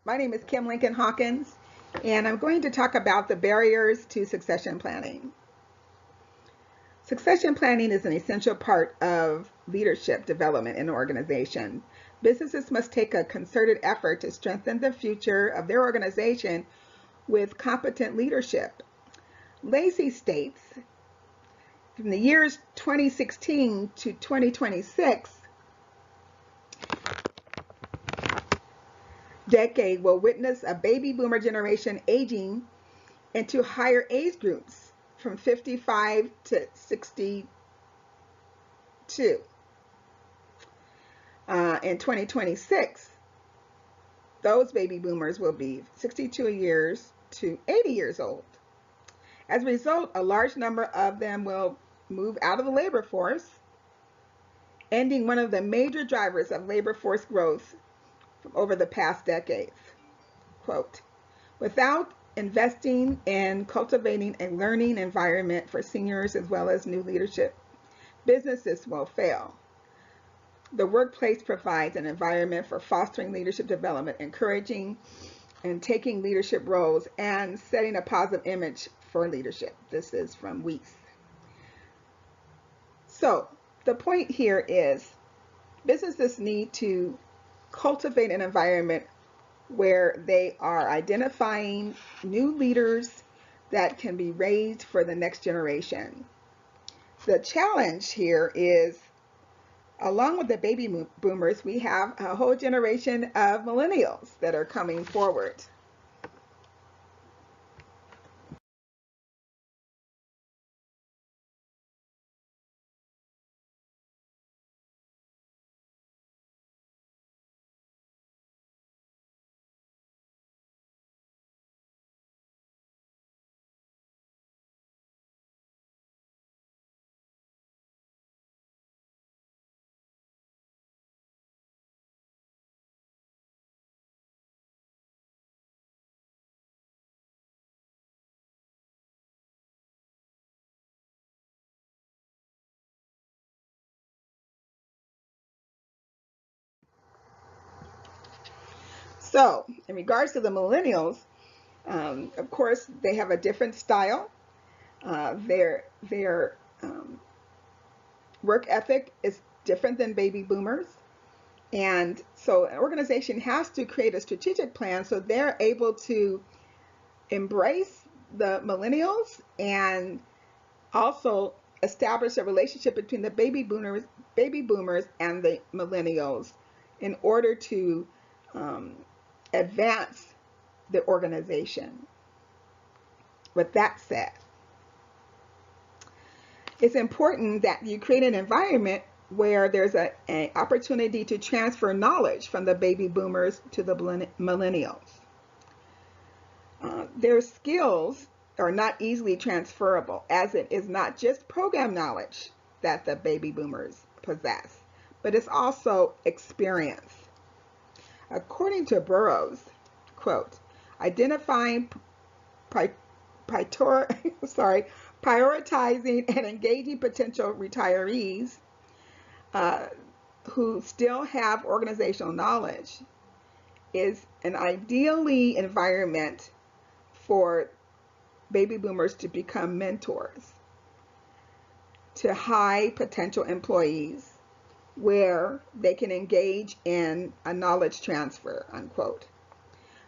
My name is Kim Lincoln Hawkins, and I'm going to talk about the barriers to succession planning. Succession planning is an essential part of leadership development in an organization. Businesses must take a concerted effort to strengthen the future of their organization with competent leadership. Lacey states, from the years 2016 to 2026, decade will witness a baby boomer generation aging into higher age groups from 55 to 62. In 2026, those baby boomers will be 62 years to 80 years old. As a result, a large number of them will move out of the labor force, ending one of the major drivers of labor force growth over the past decades. Quote, without investing in cultivating a learning environment for seniors as well as new leadership, businesses will fail. The workplace provides an environment for fostering leadership development, encouraging and taking leadership roles, and setting a positive image for leadership. This is from Weiss. So the point here is businesses need to cultivate an environment where they are identifying new leaders that can be raised for the next generation. The challenge here is, along with the baby boomers, we have a whole generation of millennials that are coming forward. So, in regards to the millennials, of course, they have a different style. Their work ethic is different than baby boomers. And so an organization has to create a strategic plan so they're able to embrace the millennials and also establish a relationship between the baby boomers and the millennials in order to advance the organization. With that said, it's important that you create an environment where there's an opportunity to transfer knowledge from the baby boomers to the millennials. Their skills are not easily transferable, as it is not just program knowledge that the baby boomers possess, but it's also experience. According to Burroughs, quote, identifying, prioritizing and engaging potential retirees who still have organizational knowledge is an ideally environment for baby boomers to become mentors to high potential employees where they can engage in a knowledge transfer, unquote.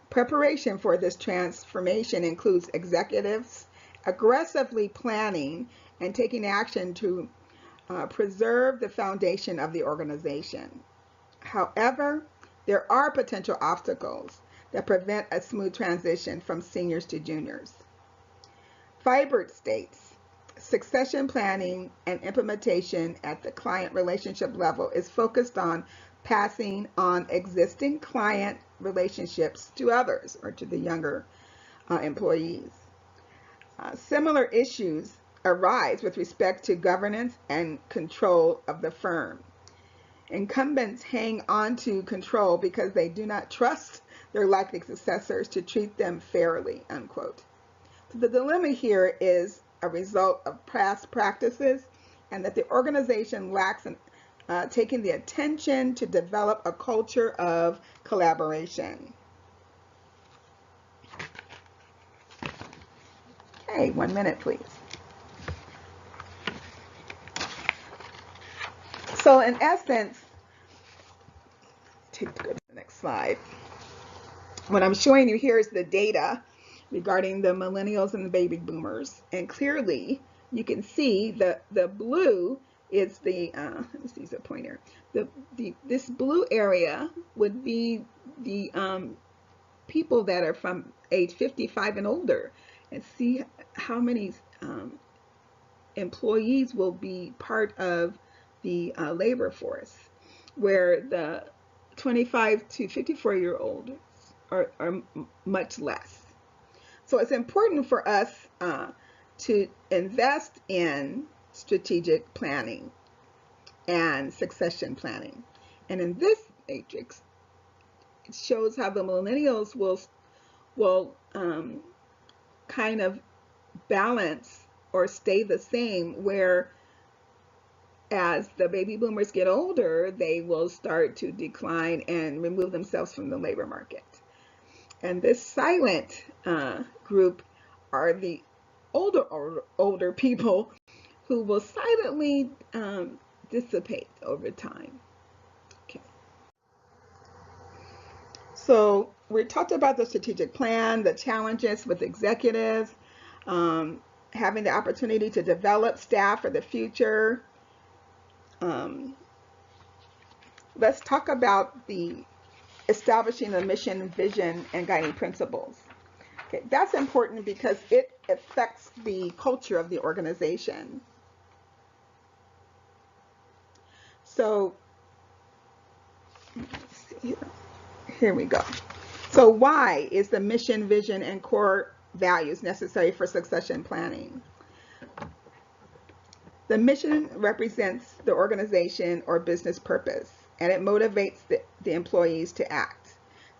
Preparation for this transformation includes executives aggressively planning and taking action to preserve the foundation of the organization. However, there are potential obstacles that prevent a smooth transition from seniors to juniors. Fibert states, succession planning and implementation at the client relationship level is focused on passing on existing client relationships to others or to the younger employees. Similar issues arise with respect to governance and control of the firm. Incumbents hang on to control because they do not trust their likely successors to treat them fairly, unquote. So the dilemma here is a result of past practices and that the organization lacks taking the attention to develop a culture of collaboration. Okay, 1 minute, please. So in essence, go to the next slide. What I'm showing you here is the data regarding the millennials and the baby boomers. And clearly, you can see the blue is the, let me see the pointer. This blue area would be the people that are from age 55 and older. And see how many employees will be part of the labor force, where the 25 to 54-year-olds are much less. So it's important for us to invest in strategic planning and succession planning. And in this matrix, it shows how the millennials will kind of balance or stay the same, where as the baby boomers get older, they will start to decline and remove themselves from the labor market. And this silent group are the older people who will silently dissipate over time. Okay. So we talked about the strategic plan, the challenges with executives, having the opportunity to develop staff for the future. Let's talk about the establishing the mission, vision, and guiding principles. Okay, that's important because it affects the culture of the organization. So, here we go. So why is the mission, vision, and core values necessary for succession planning? The mission represents the organization or business purpose, and it motivates the employees to act.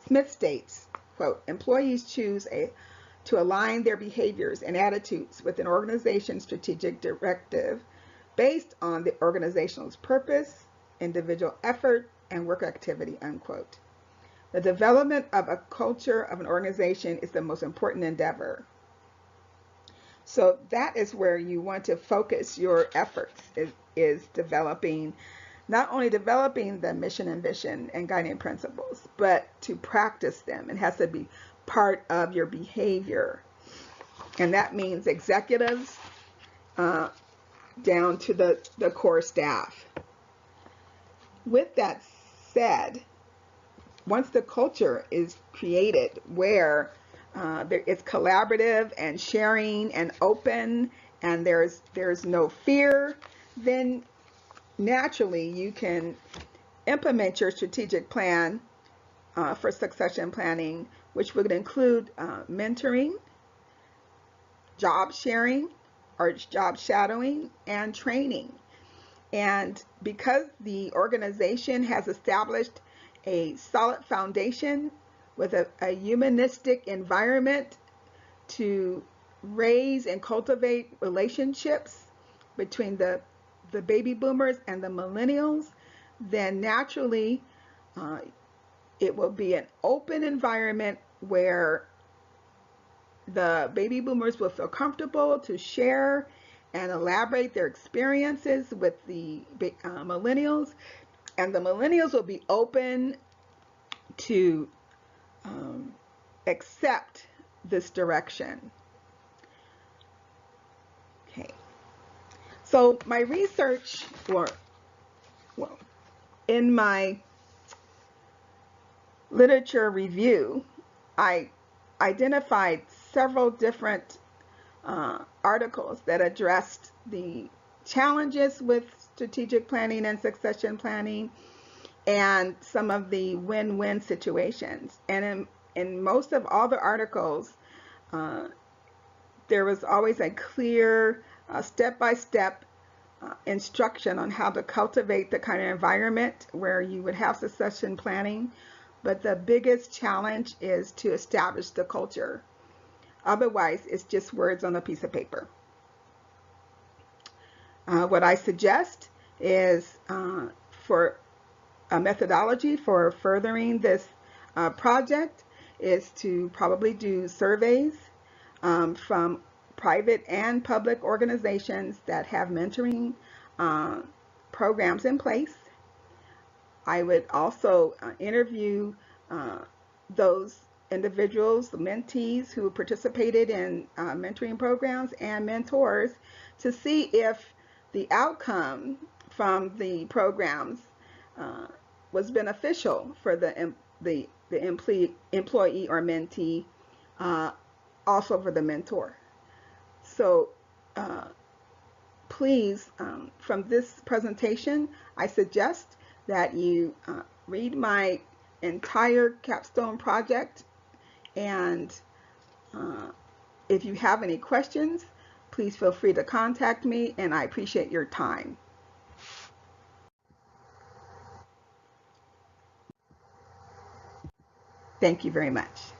Smith states, quote, employees choose to align their behaviors and attitudes with an organization's strategic directive based on the organization's purpose, individual effort, and work activity, unquote. The development of a culture of an organization is the most important endeavor. So that is where you want to focus your efforts, is developing, not only developing the mission and vision and guiding principles, but to practice them. It has to be part of your behavior. And that means executives down to the core staff. With that said, once the culture is created where it's collaborative and sharing and open, and there's no fear, then naturally you can implement your strategic plan for succession planning, which would include mentoring, job sharing, or job shadowing, and training. And because the organization has established a solid foundation with a humanistic environment to raise and cultivate relationships between the baby boomers and the millennials, then naturally it will be an open environment where the baby boomers will feel comfortable to share and elaborate their experiences with the millennials, and the millennials will be open to accept this direction. Okay, so my research, in my literature review, I identified several different articles that addressed the challenges with strategic planning and succession planning, and some of the win-win situations. And in most of all the articles, there was always a clear step-by-step instruction on how to cultivate the kind of environment where you would have succession planning. But the biggest challenge is to establish the culture. Otherwise, it's just words on a piece of paper. What I suggest is for a methodology for furthering this project is to probably do surveys from private and public organizations that have mentoring programs in place. I would also interview those individuals, the mentees who participated in mentoring programs and mentors to see if the outcome from the programs was beneficial for the employee or mentee, also for the mentor. So please, from this presentation, I suggest that you read my entire capstone project, and if you have any questions, please feel free to contact me, and I appreciate your time. Thank you very much.